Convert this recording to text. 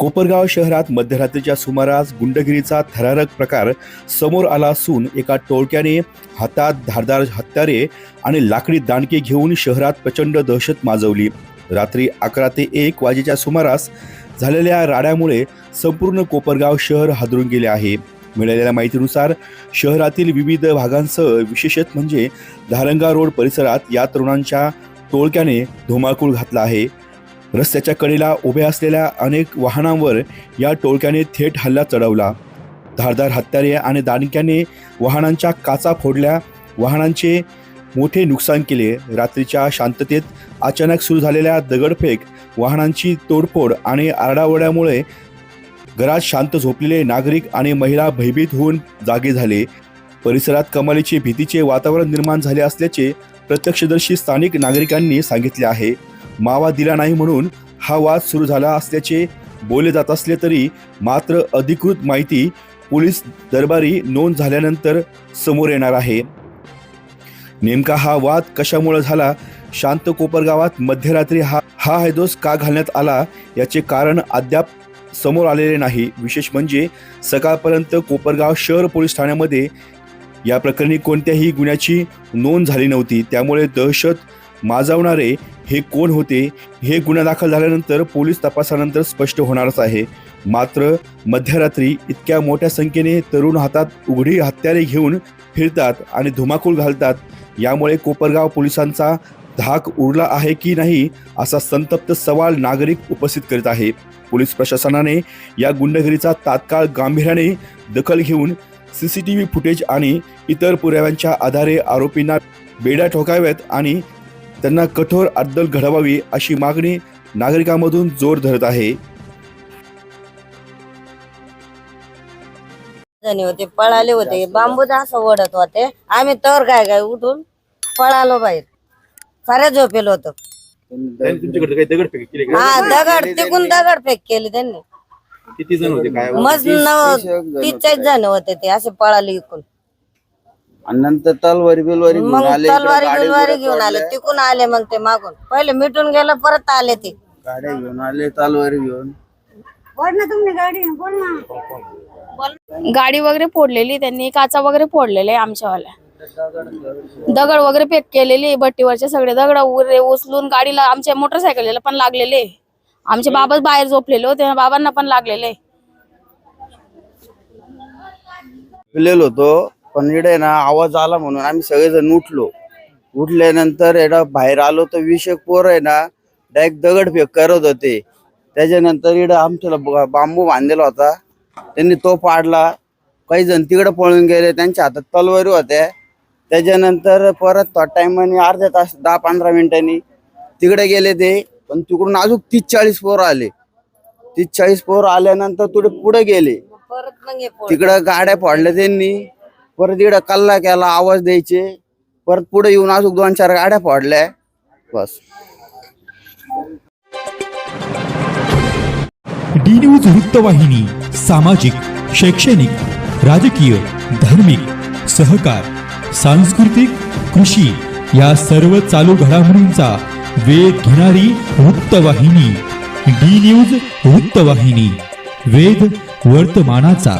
कोपरगाव शहरात मध्यरात्रीच्या सुमारास गुंडगिरीचा थरारक प्रकार समोर आला असून एका टोळक्याने हातात धारदार हत्यारे आणि लाकडी दांडके घेऊन शहरात प्रचंड दहशत माजवली। रात्री 11 ते 1 वाजेच्या सुमारास झालेल्या राड्यामुळे संपूर्ण कोपरगाव शहर हादरून गेले आहे। मिळालेल्या माहितीनुसार शहरातील विविध भागांसह विशेषतः म्हणजे धारंगा रोड परिसरात या तरुणांच्या टोळक्याने धुमाकूळ घातला आहे। रस्त्याच्या कडेला उभ्या असलेल्या अनेक वाहनांवर या टोळक्याने थेट हल्ला चढवला। धारदार हत्यारे आणि दांडक्याने वाहनांच्या काचा फोडल्या, वाहनांचे मोठे नुकसान केले। रात्रीच्या शांततेत अचानक सुरू झालेल्या दगडफेक, वाहनांची तोडफोड आणि आरडाओरड्यामुळे घरात शांत झोपलेले नागरिक आणि महिला भयभीत होऊन जागे झाले। परिसरात कमालीचे भीतीचे वातावरण निर्माण झाले असल्याचे प्रत्यक्षदर्शी स्थानिक नागरिकांनी सांगितले आहे। मावा दिला नाही म्हणून हा वाद सुरू झाला असल्याचे बोलले जात असले तरी मात्र अधिकृत माहिती पोलीस दरबारी नोंद झाल्यानंतर समोर येणार आहे। नेमका हा वाद कशामुळे झाला, शांत कोपरगावात मध्यरात्री हा हैदोस का घालण्यात आला याचे कारण अद्याप समोर आलेले नाही। विशेष म्हणजे सकाळपर्यंत कोपरगाव शहर पोलीस ठाण्यामध्ये या प्रकरणी कोणत्याही गुन्ह्याची नोंद झाली नव्हती। त्यामुळे दहशत माजवणारे हे कोण होते हे गुन्हा दाखल झाल्यानंतर पोलीस तपासानंतर स्पष्ट होणारच आहे। मात्र मध्यरात्री इतक्या मोठ्या संख्येने तरुण हातात उघडी हत्यारे घेऊन फिरतात आणि धुमाकूळ घालतात, यामुळे कोपरगाव पोलिसांचा धाक उरला आहे की नाही असा संतप्त सवाल नागरिक उपस्थित करीत आहे। पोलीस प्रशासनाने या गुंडगिरीचा तात्काळ गांभीर्याने दखल घेऊन CCTV फुटेज आणि इतर पुराव्यांच्या आधारे आरोपींना बेड्या ठोकाव्यात आणि त्यांना कठोर अद्दल घडवावी अशी मागणी नागरिकांमधून जोर धरत आहे। होते पळाले होते, बांबूचा असं ओढत होते, आम्ही तर काय उठून पळालो बाहेर, सारे झोपेलो होतो। तुमच्याकडे काही दगडफेक केली का? हा, तिकून दगडफेक केली त्यांनी। किती जण होते काय? मस्त 30-40 जण होते ते असे पळाले इकून। आणि नंतर तलवारी बिलवारी मग तलवारी घेऊन आले, तिकून आले, मग ते मागून पहिले मिटून गेलं, परत आले ते गाड्या घेऊन आले, तलवारी घेऊन। गाडी वगैरे फोडलेली त्यांनी, काचा वगैरे फोडलेले आमच्यावाल्या, दगड वगैरे फेक केलेली, भट्टीवरचे सगळे दगड उचलून गाडीला, आमच्या मोटरसायकलीला पण लागलेले। आमचे बाबा बाहेर झोपलेले होते, बाबांना पण लागलेले। गेलेलो होतो पण इकडे ना आवाज आला म्हणून आम्ही सगळेजण उठलो। उठल्यानंतर एडा बाहेर आलो तर 20 पोर आहे ना डायरेक्ट दगडफेक करत होते। त्याच्यानंतर इकडे आमच्याला बांबू बांधलेला होता, त्यांनी तो पाडला। काही जण तिकडे पळून गेले, त्यांच्या हातात तलवारी होत्या। त्याच्यानंतर परत थोडा टाइमाने अर्ध्या तास 10-15 मिनिटांनी तिकडे गेले ते, पण तिकडून अजून 30-40 पोर आले। 30-40 पोर आल्यानंतर थोडे पुढे गेले, तिकडे गाड्या फोडल्या त्यांनी, परत इकडे कल्ला केला, आवाज द्यायचे, परत पुढे येऊन अजून 2-4 गाड्या फोडल्या, बस। डी न्यूज वृत्तवाहिनी सामाजिक, शैक्षणिक, राजकीय, धार्मिक, सहकार, सांस्कृतिक, कृषी या सर्व चालू घडामोडींचा वेध घेणारी वृत्तवाहिनी डी न्यूज वृत्तवाहिनी, वेध वर्तमानाचा।